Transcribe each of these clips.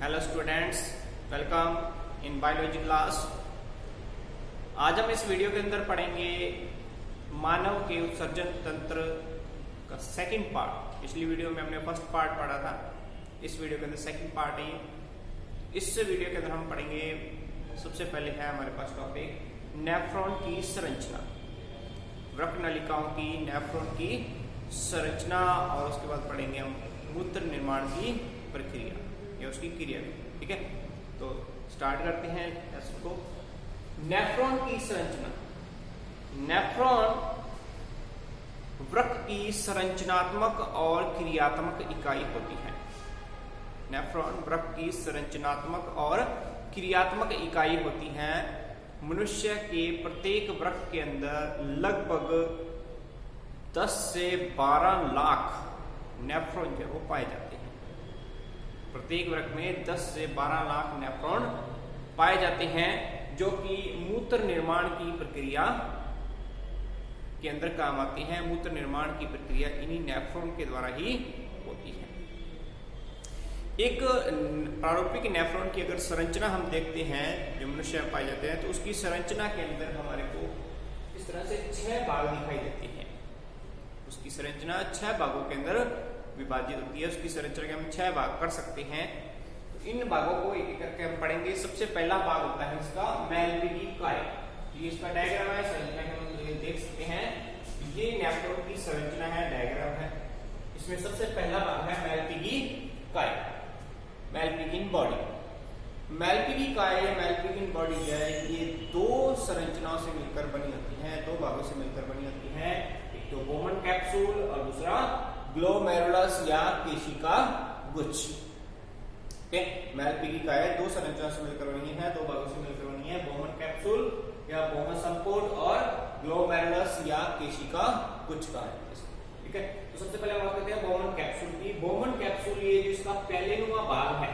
Hello students, welcome in biology class. आज हम इस वीडियो के अंदर पढ़ेंगे मानव के उत्सर्जन तंत्र का सेकंड पार्ट। पिछली वीडियो में हमने फर्स्ट पार्ट पढ़ा था, इस वीडियो के अंदर सेकंड पार्ट है। इस वीडियो के अंदर हम पढ़ेंगे, सबसे पहले है हमारे पास टॉपिक नेफ्रॉन की संरचना, वृक्क नलिकाओं की नेफ्रॉन की संरचना, और उसके बाद पढ़ेंगे हम मूत्र निर्माण की प्रक्रिया या उसकी क्रिया। ठीक है, तो स्टार्ट करते हैं इसको। नेफ्रॉन की संरचना। नेफ्रॉन वृक्क की संरचनात्मक और क्रियात्मक इकाई होती है। नेफ्रॉन वृक्क की संरचनात्मक और क्रियात्मक इकाई होती है। मनुष्य के प्रत्येक वृक्क के अंदर लगभग 10 से 12 लाख नेफ्रॉन जो वो पाए जाते हैं। प्रत्येक वृक्क में 10 से 12 लाख नेफ्रॉन पाए जाते हैं, जो कि मूत्र निर्माण की प्रक्रिया के अंदर काम आते हैं। मूत्र निर्माण की प्रक्रिया इन्हीं नेफ्रॉन के द्वारा ही होती है। एक प्रारूपिक नेफ्रॉन की अगर संरचना हम देखते हैं, जो मनुष्य में पाए जाते हैं, तो उसकी संरचना के अंदर हमारे को इस तरह से 6 भाग दिखाई देते हैं। उसकी संरचना 6 भागों के अंदर विभाजित होती है। उसकी संरचना के हम 6 भाग कर सकते हैं। तो इन भागों को एक एक करके हम पढ़ेंगे। सबसे पहला भाग होता है इसका मेलपिगी काय। ये इसका डायग्राम है, संरचना के हम देख सकते हैं। ये नेफ्रॉन की संरचना है, डायग्राम है। इसमें सबसे पहला भाग है मेलपिगी काय, मेलपिगिन बॉडी। मेलपिगी काय या मेलपिगिन बॉडी जो है, ये 2 संरचनाओं से मिलकर बनी होती है, 2 भागों से मिलकर बनी होती है। एक तो बोमन कैप्सूल और दूसरा ग्लोमेरुलस या केशिका गुच्छ। मेलपिगी काय 2 संरचनाओं से मिलकर बनी है, 2 भागों से मिलकर बनी है, बोमन कैप्सूल या बोमन संपुट और ग्लोमेरुलस या केशिका गुच्छ का है। ठीक है, तो सबसे पहले बात करते हैं बोमन कैप्सूल की। बोमन कैप्सूल ये जो इसका पैलेनुमा भाग है,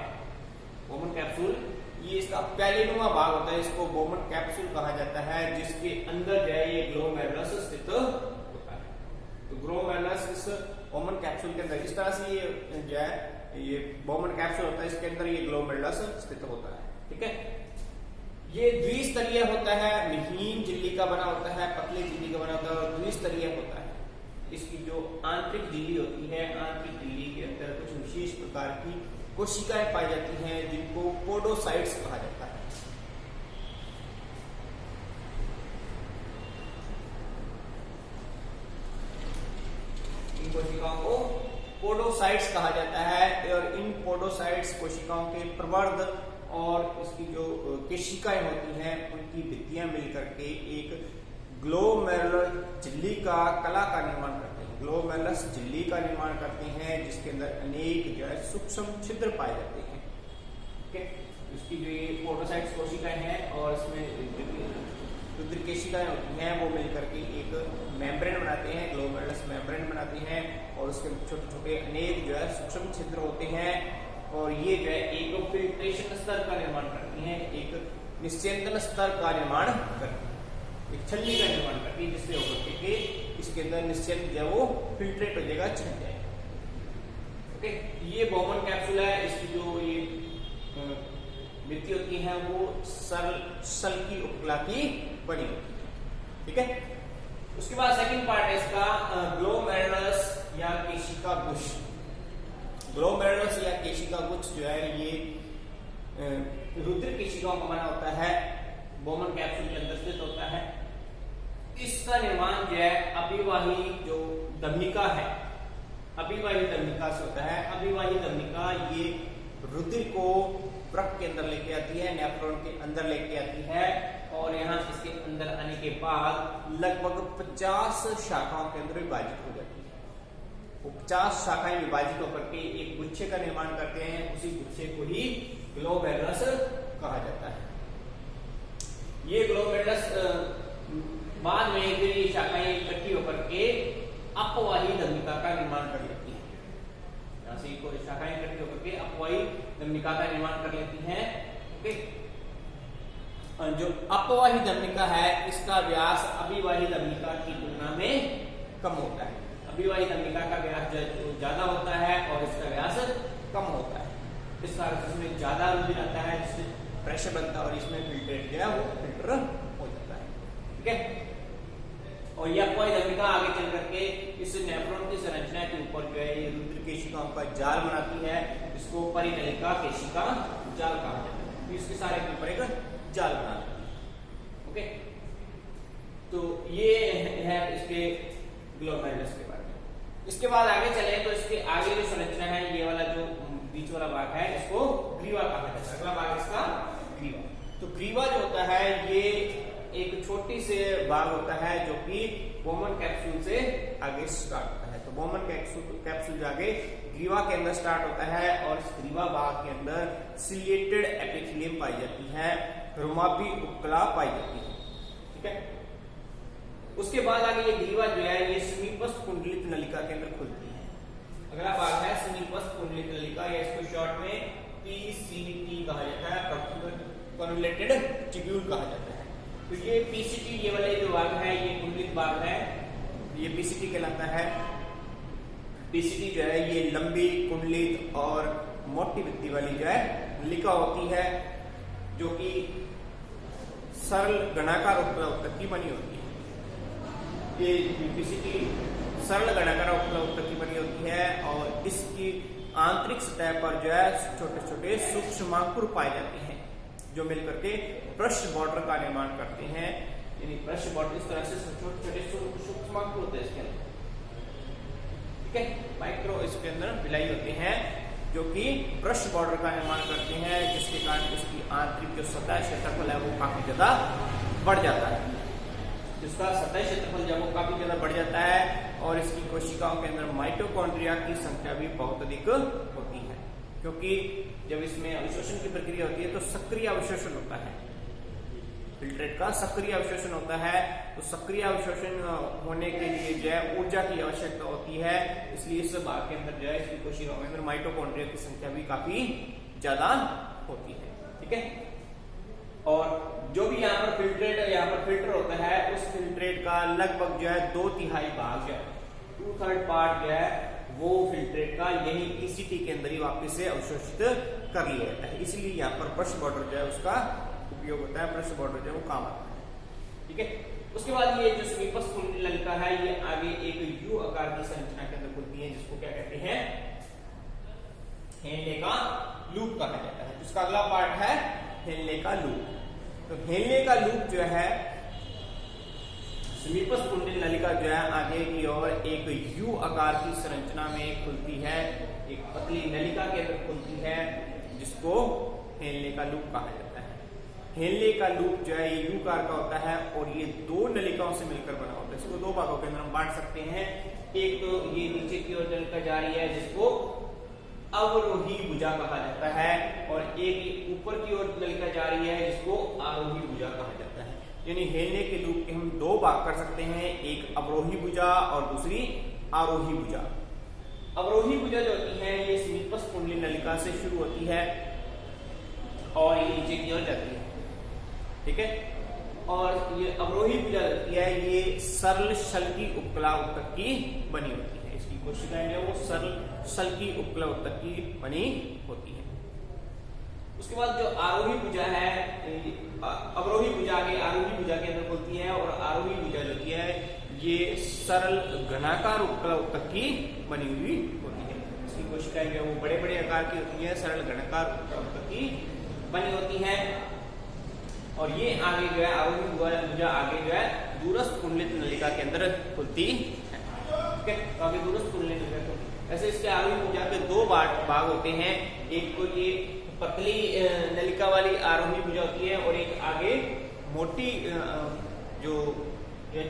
बोमन कैप्सूल ये इसका पैलेनुमा भाग होता है, इसको बोमन कैप्सूल कहा जाता है, जिसके अंदर जो है ये ग्लोमेरुलस स्थित होता है। तो ग्लोमेरुलस इस बोमन कैप्सूल के अंदर इस तरह से ये जो है ये बोमन कैप्सूल होता है, इसके अंदर ये ग्लोमेरुलस स्थित होता है। ठीक है, ये द्विस्तरीय होता है, महीन झिल्ली का बना होता है, पतली झिल्ली का बना होता है, और द्विस्तरीय होता है। इसकी जो आंतरिक झिल्ली होती है, आंतरिक झिल्ली के अंदर कुछ विशेष प्रकार की कोशिकाएं पाई जाती हैं, जिनको पोडोसाइट्स कहा जाता है। इन कोशिकाओं को पोडोसाइट्स कहा जाता है, और इन पोडोसाइट्स कोशिकाओं के प्रवर्ध और इसकी जो केशिकाएं होती हैं, उनकी भित्तियां मिलकर के एक ग्लोमेरुलर झिल्ली का कला का निर्माण करते हैं। ग्लोमेरुलस झिल्ली का निर्माण करते हैं, जिसके अंदर अनेक जो है सूक्ष्म छिद्र पाए जाते हैं। ठीक है, इसकी जो ये पोडोसाइट्स कोशिकाएं हैं और इसमें रुद्र केशिकाएं होती हैं, वो मिलकर के एक मेम्ब्रेन बनाते हैं, ग्लोमेरुलस मेम्ब्रेन बनाते हैं, और उसके छोटे छोटे अनेक जो है सूक्ष्म छिद्र होते हैं, और ये जो है एक फिल्ट्रेशन स्तर का निर्माण करती हैं, एक निस्यंदन स्तर का निर्माण करती है, एक छल्ली का निर्माण करती है, जिससे होकर के इसके अंदर निस्यंद जो वो फिल्ट्रेट हो जाएगा, छन जाएगा। ओके, ये बोमन कैप्सूल है। इसकी जो ये भित्ति होती है वो सल की उपकला की बनी होती है। ठीक है, उसके बाद सेकंड पार्ट है इसका ग्लोमेरुलस या केशिका गुच्छ। ग्लोमेरुलस या केशिका गुच्छ जो है ये रुद्र केशिकाओं का बना होता है, बोमन कैप्सूल के अंदर स्थित होता है। इसका निर्माण जो है अभिवाही जो धमनिका है, अभिवाही धमनिका से होता है। अभिवाही धमनिका ये रुधिर को वृक्क के अंदर लेके आती है, नेफ्रॉन के अंदर लेके आती है, और यहाँ इसके अंदर आने के बाद लगभग 50 शाखाओं के अंदर विभाजित हो जाती है। वो 50 शाखाएं विभाजित होकर के एक गुच्छे का निर्माण करते हैं, उसी गुच्छे को ही ग्लोमेरुलस कहा जाता है। ये ग्लोमेरुलस बाद में फिर ये शाखाएं इकट्ठी होकर के अपवाही धमनिका का निर्माण कर लेती हैं। यहाँ से कोई शाखाएं इकट्ठी होकर के अपवाही धमनिका का निर्माण कर लेती हैं। ओके, जो अपवाही धमनिका है, इसका व्यास अभिवाही धमनिका की तुलना में कम होता है। अभिवाही धमनिका का व्यास ज्यादा होता है और इसका व्यास कम होता है। इस कारण से इसमें ज्यादा रुधिर आता है, जिससे प्रेशर बनता है और इसमें फिल्ट्रेट जो है वो फिल्टर हो जाता है। ठीक है, और यह अपवाही धमनिका आगे चल करके इस नेफ्रॉन की संरचना के ऊपर जो है ये रुधिर केशिकाओं का जाल बनाती है, इसको परिनलिका केशिका जाल कहा जाता है। तो इसके सारे के ऊपर एक जाल बनाती है। ओके, तो ये है इसके ग्लोमेरुलस के बारे में। इसके बाद आगे चले तो इसके आगे जो संरचना है, ये वाला जो बीच वाला भाग है, इसको ग्रीवा कहा जाता है। अगला भाग इसका ग्रीवा। तो ग्रीवा जो होता है ये एक छोटी से भाग होता है जो कि बोमन कैप्सूल से आगे स्टार्ट होता है। तो बोमन कैप्सूल जो आगे ग्रीवा के अंदर स्टार्ट होता है और इस ग्रीवा भाग के अंदर सिलिएटेड एपिथेलियम पाई जाती है, रोमापी उपकला पाई जाती है। ठीक है, उसके बाद आगे ये ग्रीवा जो है ये समीपस्थ कुंडलित नलिका के अंदर खुलती है। अगला भाग है समीपस्थ कुंडलित नलिका, या इसको शॉर्ट में PCT कहा जाता है, कन्वोल्यूटेड ट्यूब्यूल कहा जाता है। तो ये PCT, ये वाले जो भाग है ये कुंडलित भाग है, ये PCT कहलाता है। PCT जो है ये लंबी कुंडलित और मोटी भित्ति वाली जो है नलिका होती है, जो कि सरल घनाकार उपलब्ध की बनी होती है। ये PCT सरल घनाकार उपलब्ध की बनी होती है और इसकी आंतरिक सतह पर जो है छोटे छोटे सूक्ष्मांकुर पाए जाते हैं, जो मिलकर के पृष्ठ बॉर्डर का निर्माण करते हैं। यानी पृष्ठ बॉर्डर इस तरह से छोटे छोटे सूक्ष्मांकुर होते हैं इसके अंदर। ठीक है, माइक्रो इसके अंदर विलाई होते हैं जो कि पृष्ठ बॉर्डर का निर्माण करते हैं, जिसके कारण इसकी आंतरिक जो सतह क्षेत्रफल है वो काफी ज्यादा बढ़ जाता है। जिसका सतह क्षेत्रफल जब वो काफी ज्यादा बढ़ जाता है और इसकी कोशिकाओं के अंदर माइटोकॉन्ड्रिया की संख्या भी बहुत अधिक होती है, क्योंकि जब इसमें अवशोषण की प्रक्रिया होती है तो सक्रिय अवशोषण होता है, फिल्ट्रेट का सक्रिय अवशोषण होता है। तो सक्रिय अवशोषण होने के लिए जो है ऊर्जा की आवश्यकता होती है, इसलिए इस भाग के अंदर जो है इसकी कोशिकाओं के अंदर माइटोकॉन्ड्रिया की संख्या भी काफी ज्यादा होती है। ठीक है, और जो भी यहाँ पर फिल्टर होता है, उस फिल्ट्रेट का लगभग जो है 2/3 भाग जो है 2/3 पार्ट जो है वो फिल्ट्रेट का यही PCT के अंदर ही वापस से अवशोषित कर लिया जाता है। इसलिए यहाँ पर पृष्ठ बॉर्डर जो है उसका उपयोग होता है, पृष्ठ बॉर्डर जो है वो काम आता है। ठीक है, उसके बाद ये जो समीपस्थ कुंडलित नलिका है ये आगे एक U आकार की संरचना के अंदर खुलती है, जिसको क्या कहते हैं, हेनले का लूप कहा जाता है। जिसका अगला पार्ट है हेनले का लूप। तो हेनले का लूप जो है समीपस्थ कुंडलित नलिका जो है आगे की ओर एक U आकार की संरचना में खुलती है, एक पतली नलिका के अंदर खुलती है, जिसको हेनले का लूप कहा जाता है। हेनले का लूप जो है ये U आकार का होता है और ये दो नलिकाओं से मिलकर बना होता है। इसको दो भागों के अंदर हम बांट सकते हैं। एक तो ये नीचे की ओर नलिका जा रही है जिसको अवरोही भुजा कहा जाता है, और एक ऊपर की ओर नलिका जा रही है जिसको आरोही भुजा कहा जाता है। यानी हेनले के लूप के हम दो भाग कर सकते हैं, एक अवरोही भुजा और दूसरी आरोही भुजा। अवरोही भुजा जो होती है ये समीपस्थ कुंडलित नलिका से शुरू होती है और ये नीचे की ओर जाती है। ठीक है, और ये अवरोही भुजा होती है ये सरल शल्की उपकला उत्तक की बनी होती है। इसकी कोशिकाएं जो है वो सरल शल्की उपकला उत्तक की बनी होती है। उसके बाद जो आरोही भुजा है, अवरोही भुजा के आरोही भुजा के अंदर खुलती है, और आरोही भुजा जो होती है ये सरल घनाकार उपकला उत्तक की बनी हुई होती है। इसकी कोशिकाएं जो है वो बड़े बड़े आकार की होती है, सरल घनाकार उपकला उत्तक की बनी होती है। और ये आगे जो है आरोही भुजा आगे जो है दूरस्थ कुंडलित नलिका के अंदर खुलती है। ठीक है, तो आगे दूरस्थ कुंडलित नलिका खुलती है। ऐसे इसके आरोही भुजा के दो भाग होते हैं, एक तो ये पतली नलिका वाली आरोही भुजा होती है और एक आगे मोटी जो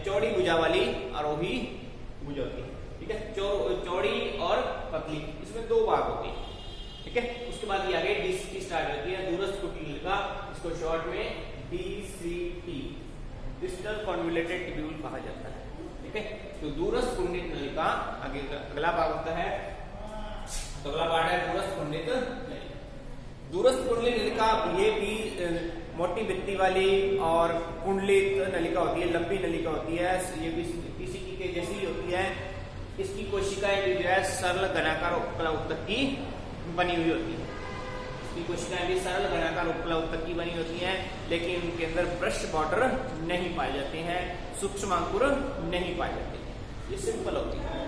चौड़ी भुजा वाली आरोही भुजा होती है। ठीक है, चौड़ी और पतली, इसमें दो भाग होते हैं। ठीक है, उसके बाद ये आगे DCT स्टार्ट होती है, दूरस्थ कुंडलित नलिका, इसको शॉर्ट में DCT डिस्टल कन्वोल्यूटेड ट्यूब्यूल कहा जाता है। ठीक है, तो दूरस्थ कुंडलित नलिका आगे अगला भाग होता है। तो अगला पार्ट है दूरस्थ कुंडलित नलिका। दूरस्थ कुंडलित नलिका ये भी मोटी भित्ति वाली और कुंडलित नलिका होती है, लंबी नलिका होती है। ये भी PCT के जैसी ही होती है। इसकी कोशिकाएं भी जो है सरल घनाकार उपकला उत्तक की बनी हुई होती है। इसकी कोशिकाएं भी सरल घनाकार उपला उत्तक की बनी होती हैं, लेकिन उनके अंदर ब्रश बॉर्डर नहीं पाए जाते हैं, सूक्ष्म अंकुर नहीं पाए जाते हैं। ये सिंपल होती है,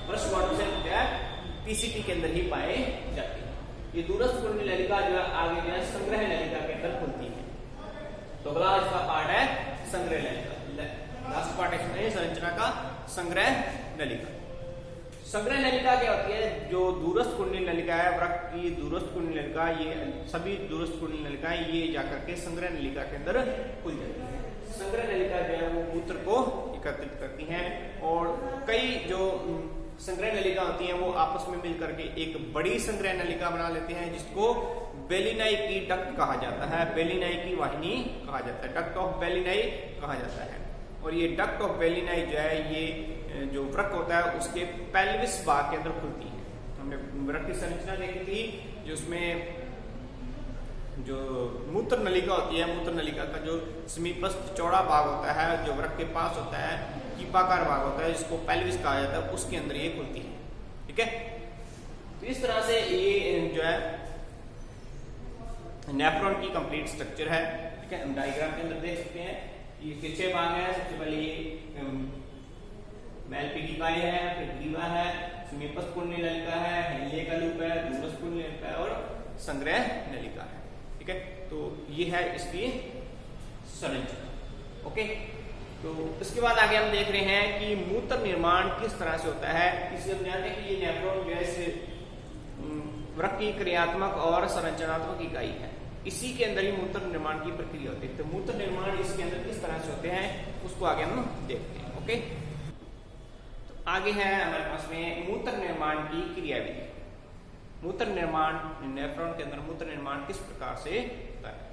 ब्रश बॉर्डर से क्या पीसीटी के अंदर ही पाए जाते हैं। ये दूरस्थ कुंडली नलिका जो है आगे जो है संग्रह नलिका के अंदर खुलती है। तो अगला इसका पार्ट है संग्रह नलिका, लास्ट पार्ट है संरचना का संग्रह नलिका। संग्रह नलिका क्या होती है? जो दूरस्थ कुंडली नलिका है, वृक्क की दूरस्थ कुंडली नलिका, ये सभी दूरस्थ कुंडली नलिकाएं ये जाकर के संग्रह नलिका के अंदर खुल जाती है। संग्रह नलिका जो है वो मूत्र को एकत्रित करती हैं और कई जो संग्रह नलिका होती हैं वो आपस में मिलकर के एक बड़ी संग्रह नलिका बना लेते हैं, जिसको बेलिनाई की डक्ट कहा जाता है, बेलिनाई की वाहिनी कहा जाता है, डक्ट ऑफ बेलिनाई कहा जाता है। और ये डक्ट ऑफ बेलिनाई जो है ये जो वृक्क होता है उसके पेल्विस भाग के अंदर खुलती है। हमने वृक्क की संरचना देखी थी, जो उसमें जो मूत्र नलिका होती है, मूत्र नलिका का जो समीपस्थ चौड़ा भाग होता है, जो वृक्क के पास होता है, कीपाकार भाग होता है, जिसको पेल्विस कहा जाता है, उसके अंदर ये खुलती है। ठीक है, तो इस तरह से ये जो है नेफ्रॉन की कंप्लीट स्ट्रक्चर है। ठीक है, हम डायग्राम के अंदर देख सकते हैं ये 6 भाग है। सबसे पहले ये मैलपिगिकाई है, फिर ग्रीवा है, समीपस्थ कुंडली नलिका है, हेलिया का लूप है, दूरस्थ कुंडली नलिका है और संग्रह नलिका है। ठीक है, तो ये है इसकी संरचना। ओके, तो इसके बाद आगे हम देख रहे हैं कि मूत्र निर्माण किस तरह से होता है। इसलिए हम जानते हैं कि ये नेफ्रॉन गैस वृक्क की क्रियात्मक और संरचनात्मक इकाई है, इसी के अंदर ही मूत्र निर्माण की प्रक्रिया होती है। तो मूत्र निर्माण इसके अंदर किस तरह से होते हैं उसको आगे हम देखते हैं। ओके, तो आगे है हमारे पास में मूत्र निर्माण की क्रियाविधि। मूत्र निर्माण नेफ्रॉन के अंदर मूत्र निर्माण किस प्रकार से होता है?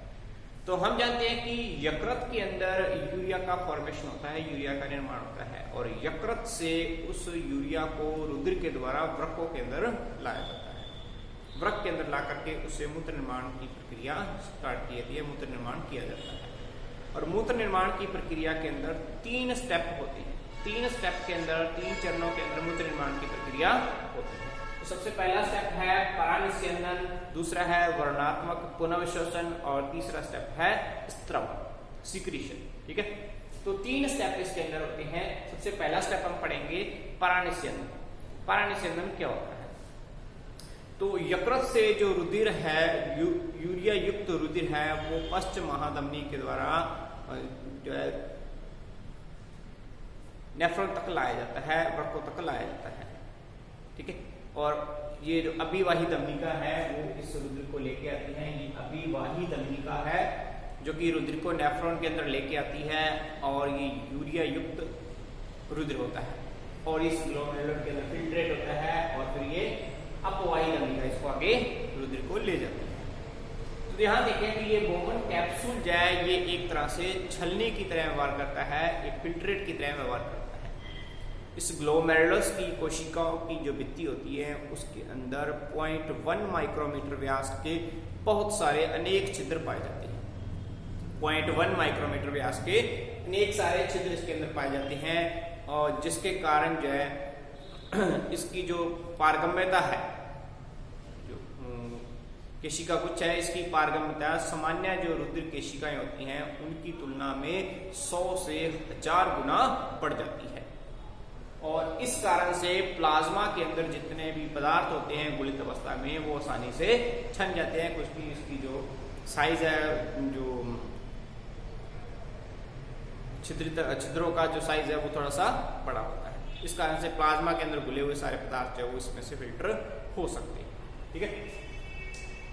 तो हम जानते हैं कि यकृत के अंदर यूरिया का फॉर्मेशन होता है, यूरिया का निर्माण होता है और यकृत से उस यूरिया को रुधिर के द्वारा वृक्कों के अंदर लाया जाता है। वृक्क के अंदर ला करके उससे मूत्र निर्माण की प्रक्रिया स्टार्ट की जाती है, मूत्र निर्माण किया जाता है। और मूत्र निर्माण की प्रक्रिया के अंदर 3 स्टेप होते हैं। 3 स्टेप के अंदर, 3 चरणों के अंदर मूत्र निर्माण की प्रक्रिया होती है। तो सबसे पहला स्टेप है परानिस्यंदन, दूसरा है वर्णात्मक पुनर्विश्लेषण और तीसरा स्टेप है स्त्रवण, सिक्रीशन। ठीक है, तो 3 स्टेप इसके अंदर होते हैं। सबसे पहला स्टेप हम पढ़ेंगे परानिस्यंदन। परानिस्यंदन क्या होता है? तो यकृत से जो रुधिर है, यूरिया युक्त रुधिर है, वो पश्च महाधमनी के द्वारा जो है नेफ्रॉन तक लाया जाता है, वृक्कों तक लाया जाता है। ठीक है, और ये जो अभिवाही धमनिका है वो इस रुधिर को लेके आती है। ये अभिवाही धमनिका है जो कि रुधिर को नेफ्रॉन के अंदर लेके आती है और ये यूरिया युक्त रुधिर होता है और इस ग्लोमेरुलर के अंदर फिल्ट्रेट होता है और फिर ये अपवाही धमनिका इसको आगे रुधिर को ले जाती है। तो ध्यान देखें कि ये बोमन कैप्सूल जो है ये एक तरह से छलनी की तरह व्यवहार करता है, एक फिल्ट्रेट की तरह व्यवहार करता है। इस ग्लोमेरुलस की कोशिकाओं की जो भित्ति होती है उसके अंदर 0.1 माइक्रोमीटर व्यास के बहुत सारे अनेक छिद्र पाए जाते हैं। 0.1 माइक्रोमीटर व्यास के अनेक सारे छिद्र इसके अंदर पाए जाते हैं और जिसके कारण जो है इसकी जो पारगम्यता है, जो केशिका गुच्छ है, इसकी पारगम्यता सामान्य जो रुधिर केशिकाएं होती हैं उनकी तुलना में 100 से 1000 गुना बढ़ जाती है। और इस कारण से प्लाज्मा के अंदर जितने भी पदार्थ होते हैं गुलित अवस्था में वो आसानी से छन जाते हैं। कुछ भी इसकी जो साइज है, जो छिद्रों का जो साइज है वो थोड़ा सा बड़ा होता है। इस कारण से प्लाज्मा के अंदर घुले हुए सारे पदार्थ जो है वो इसमें से फिल्टर हो सकते हैं। ठीक है,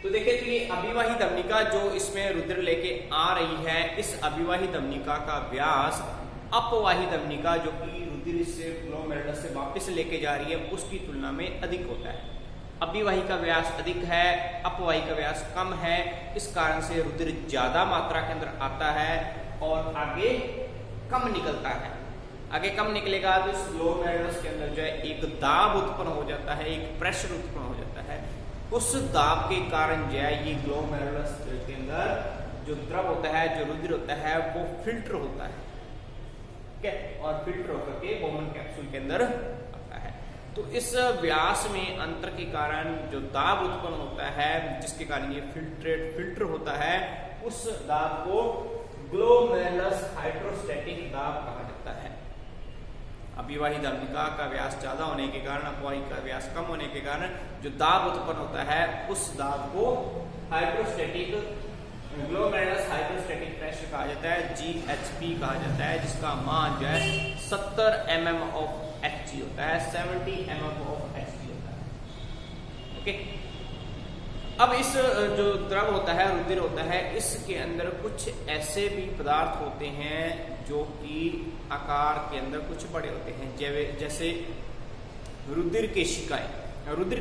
तो देखिए, तो ये अभिवाही धमनिका जो इसमें रुधिर लेके आ रही है, इस अभिवाही धमनिका का व्यास अपवाही धमनिका जो कि रुधिर से ग्लोमेरुलस से वापस लेके जा रही है उसकी तुलना में अधिक होता है। अभिवाही का व्यास अधिक है, अपवाही का व्यास कम है। इस कारण से रुधिर ज्यादा मात्रा के अंदर आता है और आगे कम निकलता है। आगे कम निकलेगा तो इस ग्लोमेरुलस के अंदर जो है एक दाब उत्पन्न हो जाता है, एक प्रेशर उत्पन्न हो जाता है। उस दाब के कारण जो है ये ग्लोमेरुलस के अंदर जो द्रव होता है, जो रुधिर होता है वो फिल्टर होता है। ठीक है, और फिल्टर होकर के बोमन कैप्सूल के अंदर आता है। तो इस व्यास में अंतर के कारण जो दाब उत्पन्न होता है, जिसके कारण ये फिल्टर होता है, उस दाब को ग्लोमेरुलस हाइड्रोस्टैटिक दाब कहा जाता है। अभिवाही दंडिका का व्यास ज्यादा होने के कारण, अपवाही का व्यास कम होने के कारण जो दाब उत्पन्न होता है, उस दाब को हाइड्रोस्टैटिक ग्लोमेरुलस हाइड्रोस्टैटिक प्रेशर कहा जाता है, GHP कहा जाता है, जिसका मान जो है 70 mm of Hg होता है, 70 mm of Hg होता है। ओके, अब इस जो द्रव होता है, रुधिर होता है, इसके अंदर कुछ ऐसे भी पदार्थ होते हैं जो कि आकार के अंदर कुछ बड़े होते हैं, जैसे रुधिर केशिकाएं, रुधिर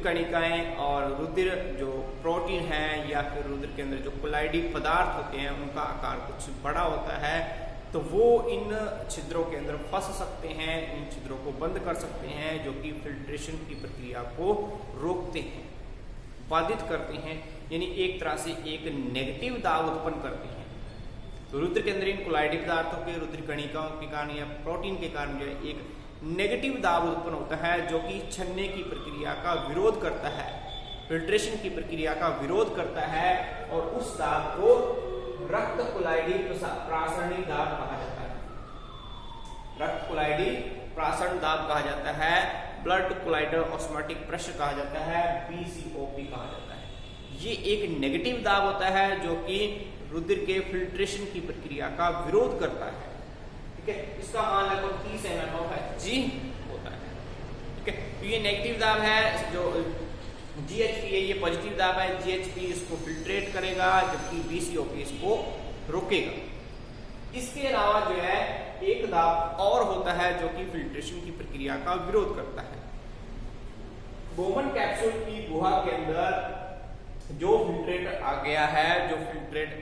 कणिकाएं और रुधिर जो प्रोटीन है या फिर रुधिर के अंदर जो कोलाइडी पदार्थ होते हैं, उनका आकार कुछ बड़ा होता है, तो वो इन छिद्रों के अंदर फंस सकते हैं, इन छिद्रों को बंद कर सकते हैं, जो कि फिल्ट्रेशन की प्रक्रिया को रोकते हैं, बाधित करते हैं, यानी एक तरह से एक नेगेटिव दाब उत्पन्न करते हैं। तो रुधिर के अंदर इन कोलाइडी पदार्थों के, रुधिर कणिकाओं के कारण या प्रोटीन के कारण जो है एक नेगेटिव दाब उत्पन्न होता है, जो कि छन्ने की प्रक्रिया का विरोध करता है, फिल्ट्रेशन की प्रक्रिया का विरोध करता है, और उस दाब को रक्त कोलाइडी प्रासरणी दाब कहा जाता है। रक्त कोलाइडी प्रासरण दाब कहा जाता है, ब्लड कोलाइडल ऑस्मोटिक प्रेशर कहा जाता है, BCOP कहा जाता है। ये एक नेगेटिव दाब होता है जो कि रुधिर के फिल्ट्रेशन की प्रक्रिया का विरोध करता है। ठीक है, इसका मान लगभग 30 mm of Hg होता है। ठीक है, तो ये नेगेटिव दाब है, जो GHP है ये पॉजिटिव दाब है, GHP इसको फिल्ट्रेट करेगा, जबकि BCOP इसको रोकेगा। इसके अलावा जो है एक दाब और होता है जो कि फिल्ट्रेशन की प्रक्रिया का विरोध करता है। बोमन कैप्सूल की गुहा के अंदर जो फिल्ट्रेट आ गया है, जो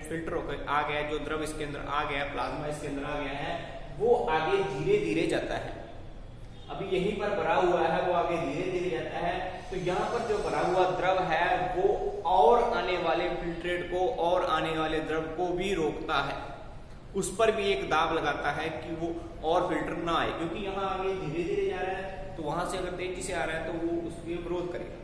फिल्टर होकर आ गया है, जो द्रव इसके अंदर आ गया है, प्लाज्मा इसके अंदर आ गया है, वो आगे धीरे धीरे जाता है। अभी यहीं पर भरा हुआ है, वो आगे धीरे धीरे जाता है। तो यहाँ पर जो भरा हुआ द्रव है वो और आने वाले फिल्ट्रेट को और आने वाले द्रव को भी रोकता है, उस पर भी एक दाब लगाता है कि वो और फिल्टर ना आए, क्योंकि यहाँ आगे धीरे धीरे जा रहा है, तो वहां से अगर तेजी से आ रहा है तो वो उसके विरोध करेगा।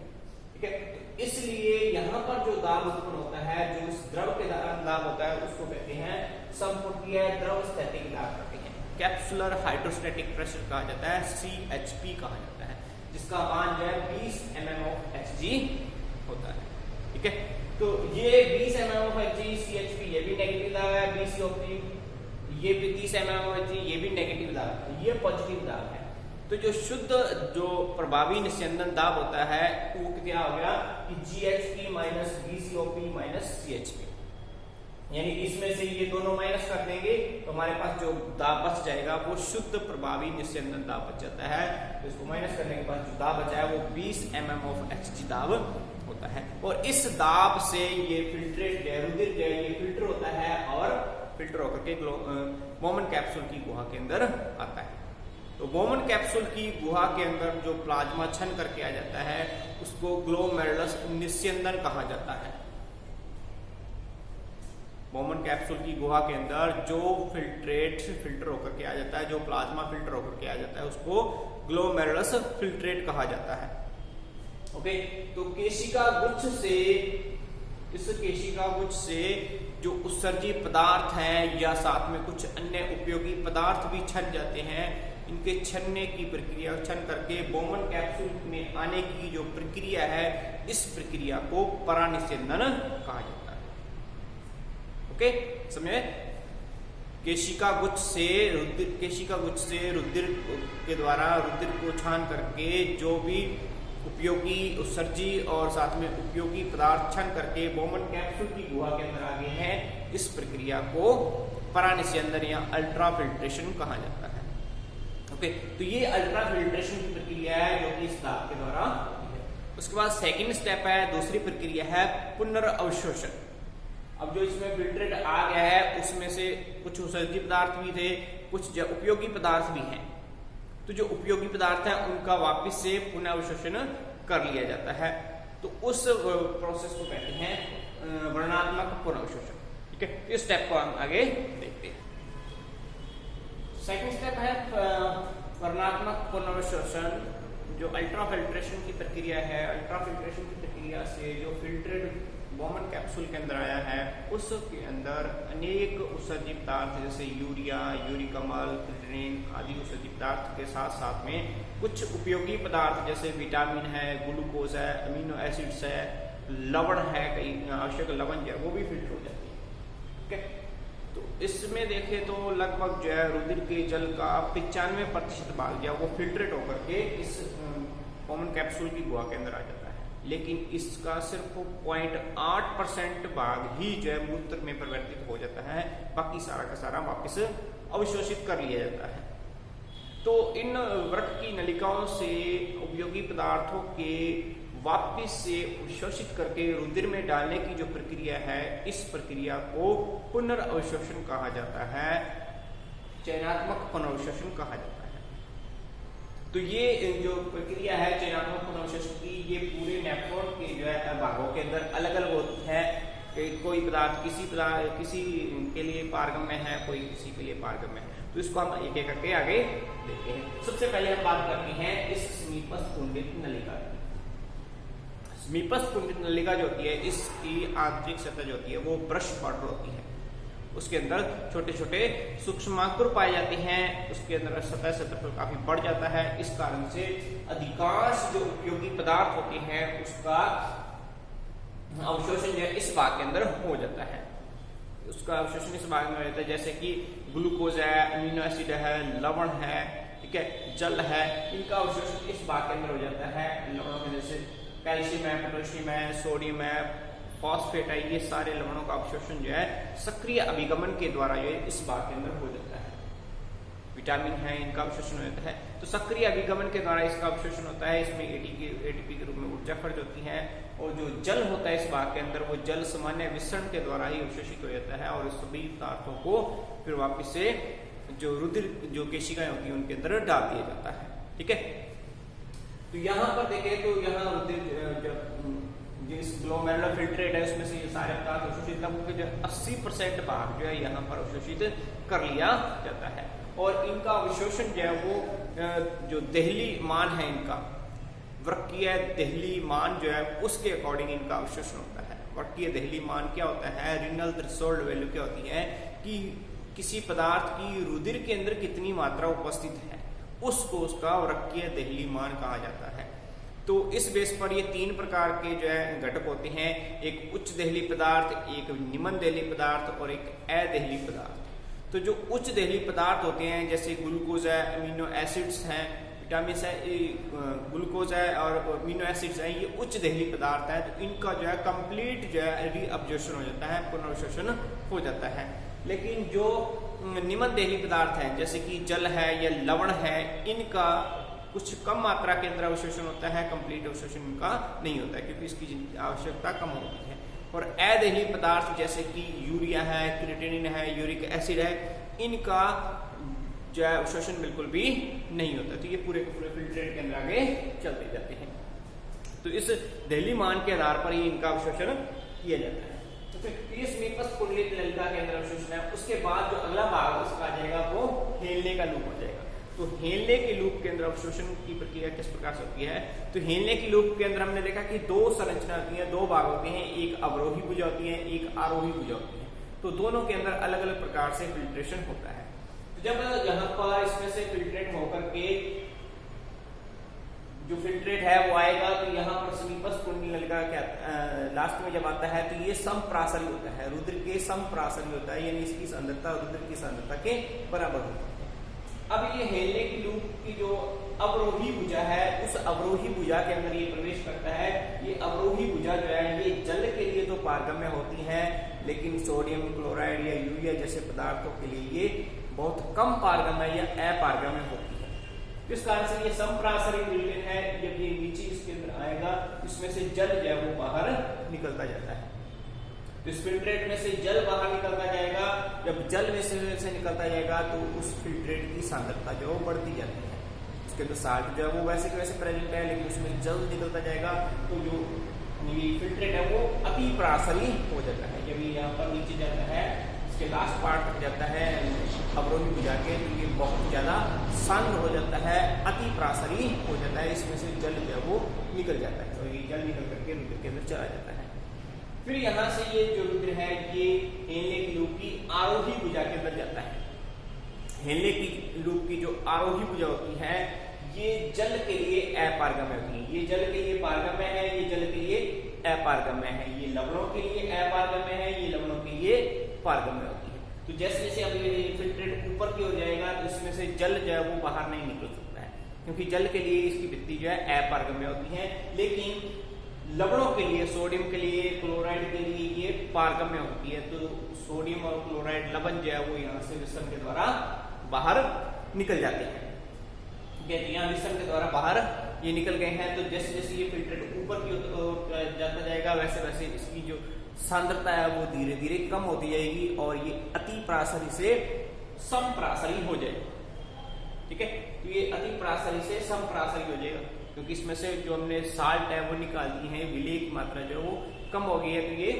ठीक है, तो इसलिए यहाँ पर जो दाब उत्पन्न होता है, जो उस द्रव के दाब होता है, उसको कहते हैं संपुटीय द्रव स्थैतिक दाब कहते हैं, कैप्सुलर हाइड्रोस्टैटिक प्रेशर कहा जाता है, CHP कहा जाता है, जिसका मान जो है 20 mm of Hg होता है। ठीक है, तो ये 20 mm of Hg, CHP ये भी नेगेटिव दाब है, BCOP ये भी 30 mm of Hg ये भी नेगेटिव दाब है, ये पॉजिटिव दाब है। तो जो शुद्ध जो प्रभावी निस्यंदन दाब होता है वो क्या हो गया कि GHP minus BCOP minus CHP, यानी इसमें से ये दोनों माइनस कर देंगे तो हमारे पास जो दाब बच जाएगा वो शुद्ध प्रभावी निस्यंदन दाब बच जाता है। तो इसको माइनस करने के बाद जो दाब बचा है वो 20 mm of Hg दाब होता है, और इस दाब से ये फिल्ट्रेट रुधिर जो है ये फिल्टर होता है और फिल्टर होकर के बोमन कैप्सूल की गुहा के अंदर आता है। तो बोमन कैप्सूल की गुहा के अंदर जो प्लाज्मा छन करके आ जाता है उसको ग्लोमेरुलस निस्यंदन कहा जाता है। बोमन कैप्सूल की गुहा के अंदर जो फिल्टर होकर के आ जाता है, जो प्लाज्मा फिल्टर होकर के आ जाता है, उसको ग्लोमेरुलस फिल्ट्रेट कहा जाता है। ओके, तो केशिका गुच्छ से, इस केशिका गुच्छ से जो उत्सर्जी पदार्थ हैं या साथ में कुछ अन्य उपयोगी पदार्थ भी छन जाते हैं, इनके छनने की प्रक्रिया, छन करके बोमन कैप्सूल में आने की जो प्रक्रिया है, इस प्रक्रिया को परानिस्यंदन कहा जाता है। ओके, समझे? केशिका गुच्छ से रुधिर के द्वारा रुधिर को छान करके जो भी उपयोगी उत्सर्जी और साथ में उपयोगी पदार्थ छन करके बोमन कैप्सूल की गुहा के अंदर आ गए हैं, इस प्रक्रिया को परानिस्यंदन या अल्ट्रा फिल्ट्रेशन कहा जाता है। ओके, तो ये अल्ट्रा फिल्ट्रेशन की प्रक्रिया है जो कि इस दाब के द्वारा है। उसके बाद सेकंड स्टेप है, दूसरी प्रक्रिया है पुनर्अवशोषण। अब जो इसमें फिल्ट्रेट आ गया है उसमें से कुछ उत्सर्जी पदार्थ भी थे, कुछ उपयोगी पदार्थ भी हैं, तो जो उपयोगी पदार्थ है उनका वापस से पुनर्अवशोषण कर लिया जाता है। तो उस प्रोसेस को कहते हैं वर्णनात्मक पुनर्अवशोषण। ठीक है, इस स्टेप को हम आगे देखते हैं। सेकंड स्टेप है वर्णात्मक पुनर्शोषण जो अल्ट्रा फिल्ट्रेशन की प्रक्रिया है, अल्ट्रा फिल्ट्रेशन की प्रक्रिया से जो फिल्ट्रेट बॉमन कैप्सूल के अंदर आया है उसके अंदर अनेक औषधि पदार्थ जैसे यूरिया, यूरिक अम्ल, क्रिएटिनिन आदि औषधि पदार्थ के साथ साथ में कुछ उपयोगी पदार्थ जैसे विटामिन है, ग्लूकोज है, अमीनो एसिड्स है, लवण है, कई आवश्यक लवण जो है वो भी फिल्टर हो जाती है। ठीक है, तो इसमें देखें तो लगभग जो है रुधिर के जल का 95% भाग जो है वो फिल्ट्रेट होकर के इस कॉमन कैप्सूल की गुहा के अंदर आ जाता है, लेकिन इसका सिर्फ 0.8% भाग ही जो है मूत्र में परिवर्तित हो जाता है, बाकी सारा का सारा वापस अवशोषित कर लिया जाता है। तो इन वृक्क की नलिकाओं से उपयोगी पदार्थों के वापस से अवशोषित करके रुधिर में डालने की जो प्रक्रिया है, इस प्रक्रिया को पुनर्अवशोषण कहा जाता है, चयनात्मक पुनर्अवशोषण कहा जाता है। तो ये जो प्रक्रिया है चयनात्मक पुनर्अवशोषण की, ये पूरे नेफ्रॉन के जो है भागों के अंदर अलग अलग होती है। कोई पदार्थ किसी के लिए पारगम्य है, कोई किसी के लिए पारगम्य है। तो इसको हम एक एक करके आगे देखते हैं। सबसे पहले हम बात करते हैं इस समीपस्थ कुंडित नलिका की। समीपस्थ कुंडित नलिका जो होती है, इसकी आंतरिक सतह जो होती है वो ब्रश बॉर्डर होती है। उसके अंदर छोटे छोटे सूक्ष्माणु पाए जाते हैं, उसके अंदर सतह क्षेत्रफल काफी बढ़ जाता है। इस कारण से अधिकांश जो उपयोगी पदार्थ होते हैं उसका अवशोषण जो है इस भाग के अंदर हो जाता है। उसका अवशोषण इस भाग में हो जाता है, जैसे कि ग्लूकोज है, अमीनो एसिड है, लवण है, ठीक है, जल है, इनका अवशोषण इस भाग के अंदर हो जाता है। लवणों में जैसे कैल्शियम है, पोटेशियम है, सोडियम है, फॉस्फेट है, ये सारे लवणों का अवशोषण जो है सक्रिय अभिगमन के द्वारा जो है इस भाग के अंदर हो जाता है। विटामिन है, इनका अवशोषण हो जाता है, तो सक्रिय अभिगमन के द्वारा इसका अवशोषण होता है। इसमें एटीपी के रूप में ऊर्जा खर्च होती है, और जो जल होता है इस भाग के अंदर वो जल सामान्य विसरण के द्वारा ही अवशोषित हो जाता है, और इस सभी पदार्थों को फिर वापिस से जो रुधिर जो केशिकाएं होती है उनके अंदर डाल दिया जाता है। ठीक है, तो यहाँ पर देखें तो यहाँ रुधिर जिस ग्लोमेरुलर फिल्ट्रेट है उसमें से ये सारे पदार्थ अवशोषित लगभग 80% भाग जो है यहाँ पर अवशोषित कर लिया जाता है। और इनका अवशोषण जो है वो जो देहली मान है, इनका वृक्कीय देहली मान जो है उसके अकॉर्डिंग इनका अवशोषण होता है। वृक्कीय देहली मान क्या होता है, रीनल थ्रेशोल्ड वैल्यू क्या होती है कि किसी पदार्थ की रुधिर के अंदर कितनी मात्रा उपस्थित है उसको उसका वृक्कीय देहली मान कहा जाता है। तो इस बेस पर ये 3 प्रकार के जो है घटक होते हैं, एक उच्च देहली पदार्थ, एक निम्न देहली पदार्थ और एक अदेहली पदार्थ। तो जो उच्च देहली पदार्थ होते हैं जैसे ग्लूकोज है, अमीनो एसिड्स हैं, विटामिन है, ग्लूकोज है और अमीनो एसिड्स हैं, ये उच्च देहली पदार्थ है। तो इनका जो है कंप्लीट जो है रीअब्जॉर्प्शन हो जाता है, पुनर्अवशोषण हो जाता है। लेकिन जो निम्न देहली पदार्थ है जैसे कि जल है या लवण है, इनका कुछ कम मात्रा के अंदर अवशोषण होता है, कंप्लीट अवशोषण इनका नहीं होता है क्योंकि इसकी आवश्यकता कम होती है। और अदेहली पदार्थ जैसे कि यूरिया है, क्रिएटिनिन है, यूरिक एसिड है, इनका जो है अवशोषण बिल्कुल भी नहीं होता। तो ये पूरे के पूरे फिल्ट्रेट के अंदर आगे चलते जाते हैं। तो इस देहली मान के आधार पर ही इनका अवशोषण किया जाता है। तो फिर इस समीपस्थ कुंडलित नलिका के अंदर अवशोषण है। उसके बाद जो अगला भाग उसका आ जाएगा वो हेलने का लूप हो जाएगा। तो हेलने के लूप के अंदर अवशोषण की प्रक्रिया किस प्रकार से होती है, तो हेलने की लूप के अंदर हमने देखा कि 2 संरचना होती है, 2 भाग होते हैं, एक अवरोही भुजा होती है, एक आरोही भुजा होती है। तो दोनों के अंदर अलग अलग प्रकार से फिल्ट्रेशन होता है। तो जब यहाँ पर इसमें से फिल्ट्रेट होकर के जो फिल्ट्रेट है वो आएगा, तो यहाँ पर समीपस्थ कुंडली नलिका क्या लास्ट में जब आता है तो ये समप्रासरी होता है, रुधिर के समप्रासरी होता है, यानी इसकी सांद्रता रुधिर की सांद्रता के बराबर होती है। अब ये हेलने की लूप की जो अवरोही भुजा है, उस अवरोही भुजा के अंदर ये प्रवेश करता है। ये अवरोही भुजा जो है ये जल के लिए तो पारगम्य होती है, लेकिन सोडियम क्लोराइड या यूरिया जैसे पदार्थों के लिए ये बहुत कम पारगम्य या अपारगम्य होती है। इस कारण से ये समप्रासरी फिल्ट्रेट है। जब ये नीचे इसके अंदर आएगा, इसमें से जल जो है वो बाहर निकलता जाता है। तो इस फिल्ट्रेट में से जल बाहर निकलता जाएगा। जब जल में से निकलता जाएगा तो उस फिल्ट्रेट की सांद्रता जो बढ़ती जाती है। इसके अंदर साल्ट जो है वो वैसे के वैसे प्रेजेंट है, लेकिन उसमें जल निकलता जाएगा तो जो फिल्ट्रेट है वो अति प्रासरी हो जाता है। जब ये यहाँ पर नीचे जाता है इसके लास्ट पार्ट तक जाता है अवरोही भुजा के, तो ये बहुत ज्यादा सांद्र हो जाता है, अति प्रासरी हो जाता है, इसमें से जल जो है वो निकल जाता है, तो ये जल निकल करके रुद्र के अंदर चला जाता है। फिर यहाँ से ये जो रुद्र है ये हेलने की लूप की आरोही भुजा के अंदर जाता है। हेलने की लूप की जो आरोही भुजा होती है ये जल के लिए अपारगम्य होती है, ये जल के लिए पारगम्य है, ये जल के लिए अपारगम्य है, ये लवणों के लिए अपारगम्य है, ये लवणों के लिए पारगम्य होती है। तो जैसे जैसे अब ये फिल्ट्रेट ऊपर की ओर जाएगा तो इसमें से जल जो है वो बाहर नहीं निकल सकता है, क्योंकि जल के लिए इसकी भित्ति जो है अपारगम्य होती है, लेकिन लवणों के लिए, सोडियम के लिए, क्लोराइड के लिए ये पारगम्य होती है। तो सोडियम और क्लोराइड लवण जो है वो यहाँ से विसर्जन के द्वारा बाहर निकल जाते हैं। ठीक है, तो यहाँ विसर्जन के द्वारा बाहर ये निकल गए हैं। तो जैसे जैसे ये फिल्ट्रेट ऊपर की ओर जाता जाएगा वैसे वैसे इसकी जो सांद्रता है वो धीरे धीरे कम होती जाएगी और ये अति प्रासरी से समप्रासरी हो जाएगा। ठीक है, तो ये अति प्रासरी से समप्रासरी हो जाएगा, क्योंकि इसमें से जो हमने साल्ट है वो निकाल दी है, विलेय की मात्रा जो है वो कम हो गई है, तो ये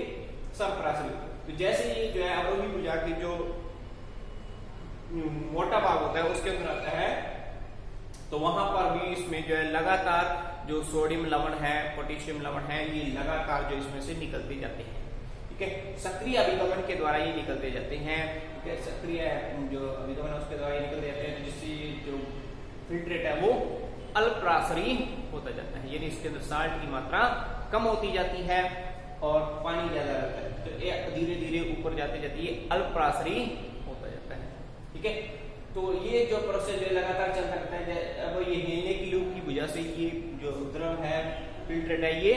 समप्रासरी। तो जैसे ये जो है अवरोही भुजा की जो मोटा भाग होता है उसके अंदर आता है, तो वहां पर भी इसमें जो है लगातार जो सोडियम लवण है, पोटेशियम लवण है, ये लगातार जो इसमें से निकलते जाते हैं। ठीक है, सक्रिय अभिगमन के द्वारा ये निकलते जाते हैं। ठीक है, सक्रिय जो अभिगमन है उसके द्वारा ये निकलते जाते हैं, तो जिससे जो फिल्ट्रेट है वो अल्परासरी होता जाता है, यानी इसके अंदर साल्ट की मात्रा कम होती जाती है और पानी ज्यादा रहता है, तो ये धीरे धीरे ऊपर जाते जाते ये अल्परासरी होता जाता है। ठीक है, तो ये जो प्रोसेस जो लगातार चलता रहता है। अब ये हेलने की लूप की वजह से ये जो द्रव है, फिल्ट्रेट है, ये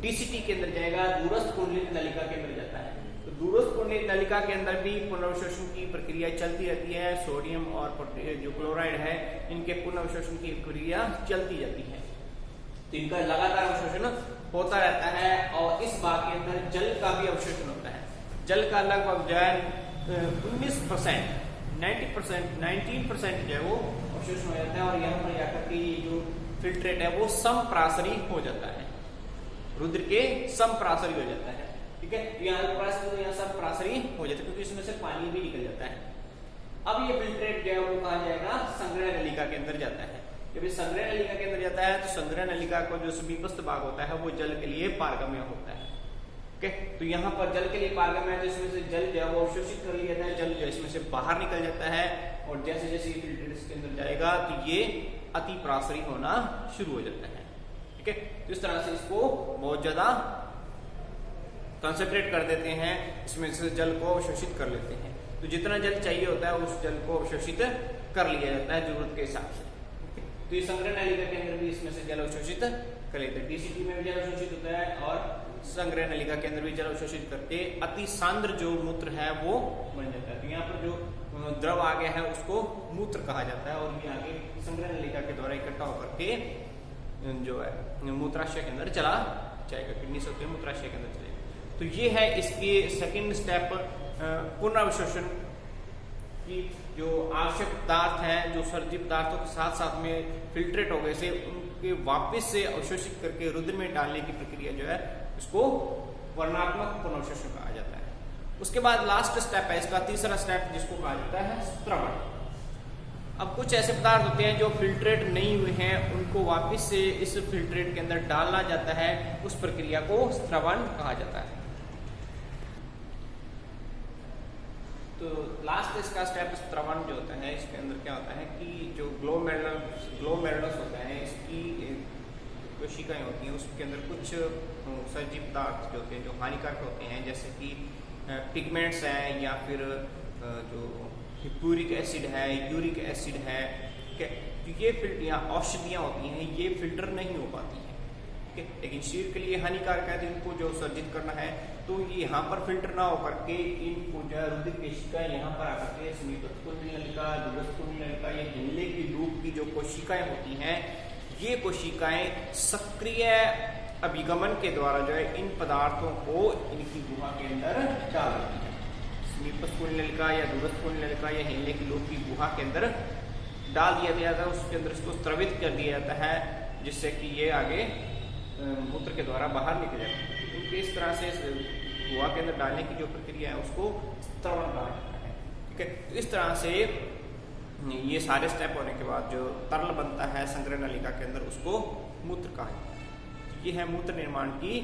डीसीटी के अंदर जाएगा, दूरस्थ कुंडलित नलिका के अंदर जाता है। तो दूरस्थ कुंडलित नलिका के अंदर भी पुनर्वशोषण की प्रक्रिया चलती रहती है, सोडियम और जो क्लोराइड है इनके पुनर्वशोषण की प्रक्रिया चलती जाती है, तो इनका लगातार अवशोषण होता रहता है। और इस भाग के अंदर जल का भी अवशोषण होता है। जल का लगभग जो है 19%, 19% जो है वो अवशोषण हो जाता है, और यहाँ पर जाकर के ये जो फिल्ट्रेट है वो समप्रासरी हो जाता है, रुद्र के समप्रासरी हो जाता है। ठीक है, यहाँ अल्परासरी यहाँ समप्रासरी हो जाता है, क्योंकि इसमें से पानी भी निकल जाता है। अब ये फिल्ट्रेट जो है वो कहा जाएगा संग्रह नलिका के अंदर जाता है। जब ये संग्रह नलिका के अंदर जाता है तो संग्रह नलिका को जो समीपस्थ भाग होता है वो जल के लिए पारगम्य होता है। ओके, तो यहाँ पर जल के लिए पारगम्य है, तो इसमें से जल जो है वो अवशोषित कर लिया जाता है, जल जो इसमें से बाहर निकल जाता है, और जैसे जैसे ये फिल्ट्रेट इसके अंदर जाएगा तो ये अति प्रासरी होना शुरू हो जाता है। ठीक है, तो इस तरह से इसको बहुत ज्यादा कंसंट्रेट कर देते हैं, इसमें से जल को अवशोषित कर लेते हैं। तो जितना जल चाहिए होता है उस जल को अवशोषित कर लिया जाता है जरूरत के हिसाब से। तो ये संग्रह नलिका के अंदर भी इसमें से जल अवशोषित कर लेते हैं, डीसीटी में भी जल अवशोषित होता है और संग्रह नलिका के अंदर भी जल अवशोषित करके अति सांद्र जो मूत्र है वो बन जाता है। तो यहाँ पर जो द्रव आ गया है उसको मूत्र कहा जाता है, और ये आगे संग्रह नलिका के द्वारा इकट्ठा होकर के जो है मूत्राशय के अंदर चला जाएगा, किडनी से होते हुए मूत्राशय के अंदर चलेगा। तो ये है इसकी सेकंड स्टेप, पुनर्अवशोषण की जो आवश्यक पदार्थ है, जो सर्जी पदार्थों के साथ साथ में फिल्ट्रेट हो गए से उनके वापस से अवशोषित करके रुद्र में डालने की प्रक्रिया जो है उसको वर्णात्मक पुनर्अवशोषण कहा जाता है। उसके बाद लास्ट स्टेप है इसका, तीसरा स्टेप, जिसको कहा जाता है स्त्रवण। अब कुछ ऐसे पदार्थ होते हैं जो फिल्ट्रेट नहीं हुए हैं, उनको वापस से इस फिल्ट्रेट के अंदर डालना जाता है, उस प्रक्रिया को स्त्रवण कहा जाता है। तो लास्ट इसका स्टेप स्त्रवण जो होता है, इसके अंदर क्या होता है कि जो ग्लोमेरुलस होता है, इसकी कोशिकाएं होती हैं, उसके अंदर कुछ सर्जी पदार्थ जो होते हैं जो हानिकारक होते हैं, जैसे कि पिगमेंट्स हैं या फिर जो प्यूरिक एसिड है, यूरिक एसिड है, ठीक है, तो ये औषधियाँ होती हैं, ये फिल्टर नहीं हो पाती हैं, ठीक है, लेकिन शरीर के लिए हानिकारक है, तो इनको जो सर्जित करना है तो ये यहाँ पर फिल्टर ना होकर के इनको जो रुधिर कोशिका यहाँ पर आकर के समीपस्थ कुंडली नलिका, दूरस्थ कुंडली नलिका, ये हेलने की लूप की जो कोशिकाएं होती हैं, ये कोशिकाएं सक्रिय अभिगमन के द्वारा जो है इन पदार्थों को इनकी गुहा के अंदर डाल देती है। समीपस्थ कुंडली नलिका या दूरस्थ कुंडली नलिका या हेलने की लूप की गुहा के अंदर डाल दिया जाता है, उसके अंदर इसको स्त्रवित कर दिया जाता है, जिससे कि ये आगे मूत्र के द्वारा बाहर निकल जाता है। इस तरह से गुहा के अंदर डालने की जो प्रक्रिया है उसको स्त्रवण कहा जाता है। ठीक है, तो इस तरह से ये सारे स्टेप होने के बाद जो तरल बनता है संग्रह नलिका के अंदर उसको मूत्र कहा जाता है। ये है मूत्र निर्माण की